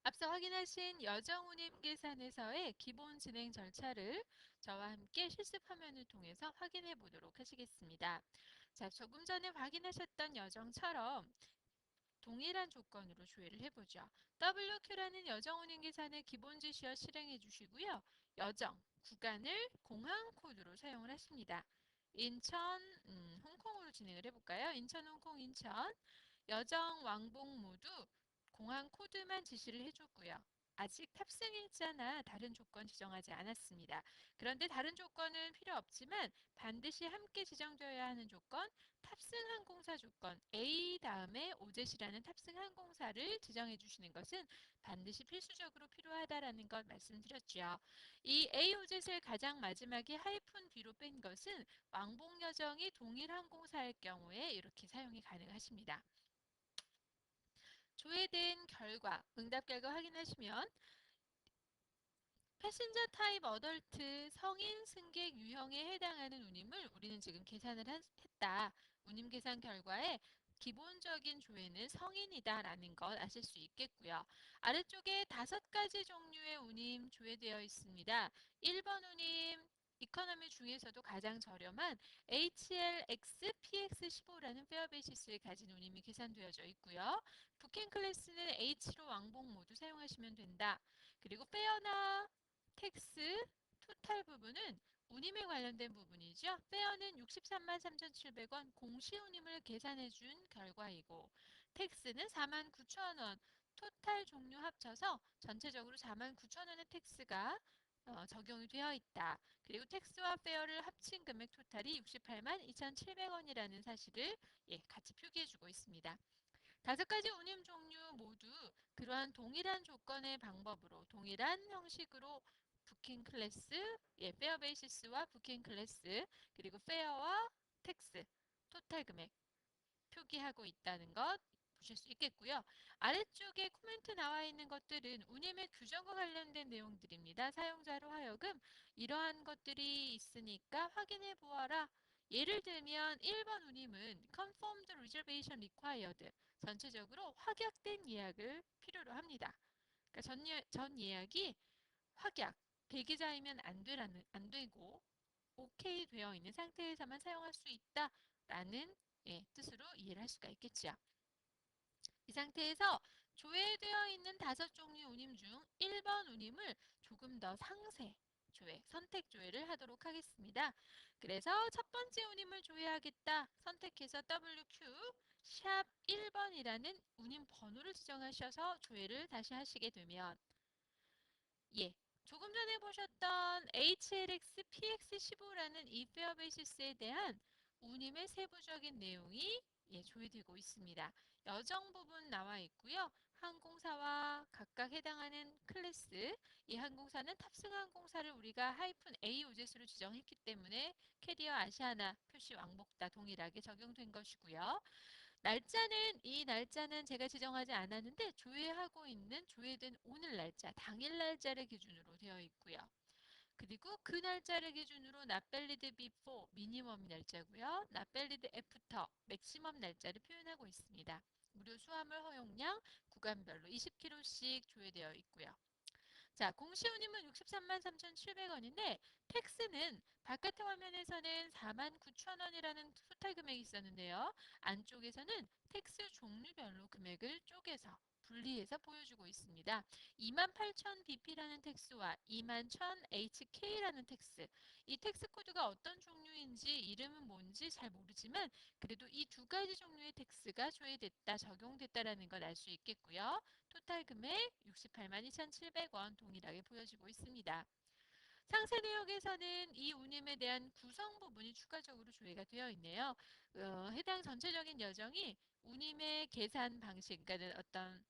앞서 확인하신 여정운임 계산에서의 기본 진행 절차를 저와 함께 실습 화면을 통해서 확인해 보도록 하시겠습니다. 자, 조금 전에 확인하셨던 여정처럼 동일한 조건으로 조회를 해보죠. WQ라는 여정운임 계산의 기본 지시어 실행해 주시고요. 여정, 구간을 공항 코드로 사용을 하십니다. 인천, 홍콩으로 진행을 해볼까요? 인천, 홍콩, 인천. 여정, 왕복 모두 공항 코드만 지시를 해줬고요. 아직 탑승 일자나 다른 조건 지정하지 않았습니다. 그런데 다른 조건은 필요 없지만 반드시 함께 지정되어야 하는 조건, 탑승 항공사 조건 A 다음에 오젯이라는 탑승 항공사를 지정해 주시는 것은 반드시 필수적으로 필요하다라는 것 말씀드렸죠. 이 A 오젯을 가장 마지막에 하이픈 뒤로 뺀 것은 왕복 여정이 동일 항공사일 경우에 이렇게 사용이 가능하십니다. 조회된 결과, 응답 결과 확인하시면 패신저 타입 어덜트 성인 승객 유형에 해당하는 운임을 우리는 지금 계산을 했다. 운임 계산 결과에 기본적인 조회는 성인이다 라는 것 아실 수 있겠고요. 아래쪽에 5가지 종류의 운임 조회되어 있습니다. 1번 운임 이코노미 중에서도 가장 저렴한 HLX PX15라는 페어 베이시스를 가진 운임이 계산되어져 있고요. 부킹 클래스는 H로 왕복 모두 사용하시면 된다. 그리고 페어나 텍스, 토탈 부분은 운임에 관련된 부분이죠. 페어는 63만 3,700원 공시운임을 계산해 준 결과이고 텍스는 4만 9천 원 토탈 종류 합쳐서 전체적으로 4만 9천 원의 텍스가 적용이 되어 있다. 그리고 텍스와 페어를 합친 금액 토탈이 68만 2,700원이라는 사실을 같이 표기해 주고 있습니다. 5가지 운임 종류 모두 그러한 동일한 조건의 방법으로 동일한 형식으로 부킹 클래스, 페어 베이시스와 부킹 클래스, 그리고 페어와 텍스, 토탈 금액 표기하고 있다는 것 보실 수 있겠고요. 아래쪽에 코멘트 나와 있는 것들은 운임의 규정과 관련된 내용들입니다. 사용자로 하여금 이러한 것들이 있으니까 확인해 보아라. 예를 들면 1번 운임은 Confirmed Reservation Required 전체적으로 확약된 예약을 필요로 합니다. 그러니까 전 예약이 확약, 대기자이면 안 되고 오케이 되어 있는 상태에서만 사용할 수 있다라는 뜻으로 이해를 할 수가 있겠죠. 이 상태에서 조회되어 있는 5종류 운임 중 1번 운임을 조금 더 상세 조회, 선택 조회를 하도록 하겠습니다. 그래서 첫 번째 운임을 조회하겠다 선택해서 WQ 샵 1번이라는 운임 번호를 지정하셔서 조회를 다시 하시게 되면 조금 전에 보셨던 HLX PX15라는 이 페어 베이시스에 대한 운임의 세부적인 내용이 조회되고 있습니다. 여정 부분 나와 있고요. 항공사와 각각 해당하는 클래스, 이 항공사는 탑승 항공사를 우리가 하이픈 A 오젯으로 지정했기 때문에 캐리어 아시아나 표시 왕복다 동일하게 적용된 것이고요. 이 날짜는 제가 지정하지 않았는데 조회하고 있는 조회된 오늘 날짜, 당일 날짜를 기준으로 되어 있고요. 그리고 그 날짜를 기준으로 not valid before 미니멈 날짜고요. not valid after 맥시멈 날짜를 표현하고 있습니다. 무료 수화물 허용량 구간별로 20km씩 조회되어 있고요. 자, 공시운임은 63만 3,700원인데 텍스는 바깥의 화면에서는 4만 9천 원이라는 토탈 금액이 있었는데요. 안쪽에서는 텍스 종류별로 금액을 쪼개서 분리해서 보여주고 있습니다. 28,000 BP라는 텍스와 21,000 HK라는 텍스. 이 텍스 코드가 어떤 종류인지 이름은 뭔지 잘 모르지만 그래도 이 2가지 종류의 텍스가 조회됐다, 적용됐다라는 걸 알 수 있겠고요. 토탈 금액 68만 2,700원 동일하게 보여지고 있습니다. 상세 내역에서는 이 운임에 대한 구성 부분이 추가적으로 조회가 되어 있네요. 해당 전체적인 여정이 운임의 계산 방식, 그러니까 어떤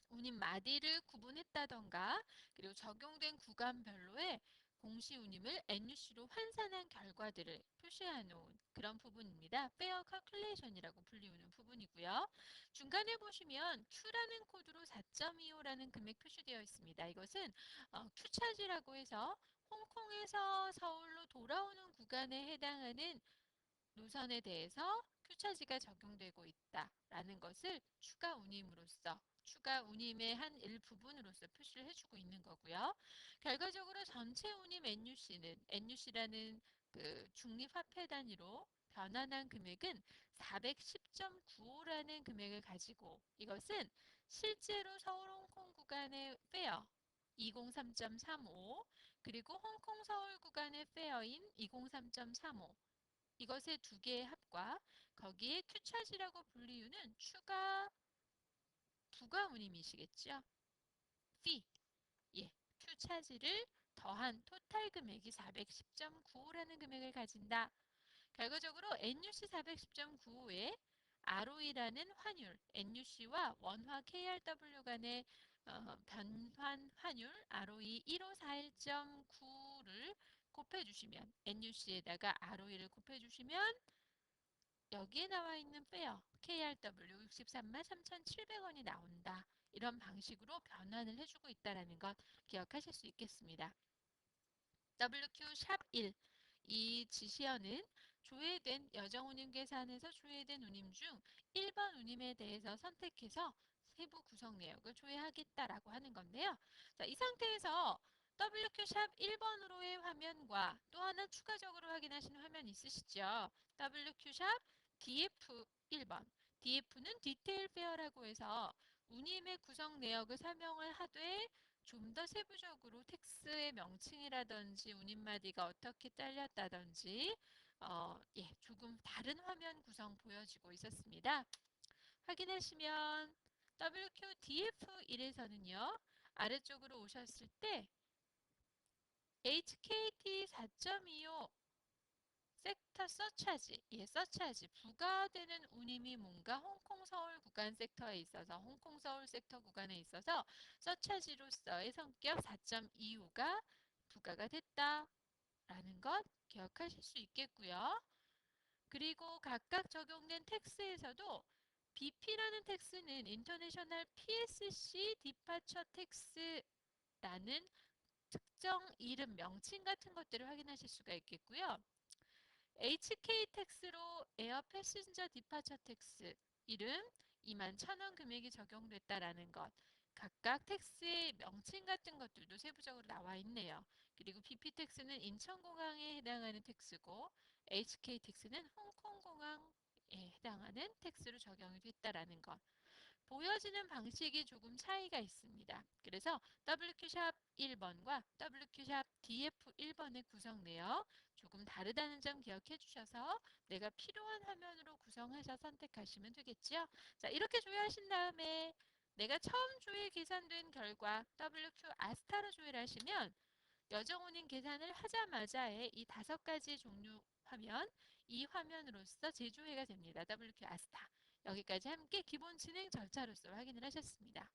운임 마디를 구분했다던가 그리고 적용된 구간별로의 공시 운임을 NUC로 환산한 결과들을 표시해 놓은 그런 부분입니다. 페어 calculation이라고 불리우는 부분이고요. 중간에 보시면 Q라는 코드로 4.25라는 금액 표시되어 있습니다. 이것은 Q차지라고 해서 홍콩에서 서울로 돌아오는 구간에 해당하는 노선에 대해서 Q차지가 적용되고 있다라는 것을 추가 운임으로써 추가 운임의 한 일부분으로서 표시를 해주고 있는 거고요. 결과적으로 전체 운임 NUC라는 그 중립화폐 단위로 변환한 금액은 410.95라는 금액을 가지고 이것은 실제로 서울 홍콩 구간의 페어 203.35 그리고 홍콩 서울 구간의 페어인 203.35 이것의 두 개의 합과 거기에 Q차지라고 불리우는 추가 부가운임이시겠죠? fee. 예, Q차지를 더한 토탈 금액이 410.95라는 금액을 가진다. 결과적으로 NUC 410.95에 ROE라는 환율, NUC와 원화 KRW 간의 변환 환율 ROE 1541.9를 곱해주시면 NUC에다가 ROE를 곱해주시면 여기에 나와 있는 페어 KRW 63만 3,700원이 나온다. 이런 방식으로 변환을 해주고 있다는 것 기억하실 수 있겠습니다. WQ 샵 1. 이 지시어는 조회된 여정운임 계산에서 조회된 운임 중 1번 운임에 대해서 선택해서 세부 구성 내역을 조회하겠다라고 하는 건데요. 자, 이 상태에서 WQ 샵 1번으로의 화면과 또 하나 추가적으로 확인하시는 화면 있으시죠? WQ 샵 DF 1번. DF는 디테일 페어라고 해서 운임의 구성 내역을 설명을 하되 좀 더 세부적으로 텍스의 명칭이라든지 운임마디가 어떻게 잘렸다든지 예, 조금 다른 화면 구성 보여지고 있었습니다. 확인하시면 WQDF1에서는요. 아래쪽으로 오셨을 때 HKT 4.25 섹터 서차지, 예, 서차지 부과되는 운임이 뭔가 홍콩 서울 구간 섹터에 있어서 홍콩 서울 섹터 구간에 있어서 서차지로서의 성격 4.25가 부과가 됐다라는 것 기억하실 수 있겠고요. 그리고 각각 적용된 텍스에서도 BP라는 텍스는 인터내셔널 PSC 디파처 텍스라는 특정 이름 명칭 같은 것들을 확인하실 수가 있겠고요. HK 텍스로 에어 패신저 디파처 텍스 이름 21,000원 금액이 적용됐다라는 것. 각각 텍스의 명칭 같은 것들도 세부적으로 나와 있네요. 그리고 BP 텍스는 인천공항에 해당하는 텍스고 HK 텍스는 홍콩공항에 해당하는 텍스로 적용이 됐다라는 것. 보여지는 방식이 조금 차이가 있습니다. 그래서 WQ샵 1번과 WQ샵 DF 1번의 구성 내역 조금 다르다는 점 기억해 주셔서 내가 필요한 화면으로 구성해서 선택하시면 되겠죠. 자, 이렇게 조회하신 다음에 내가 처음 조회 계산된 결과 WQ 아스타로 조회를 하시면 여정운임 계산을 하자마자의 이 5가지 종류 화면, 이 화면으로서 재조회가 됩니다. WQ 아스타. 여기까지 함께 기본 진행 절차로서 확인을 하셨습니다.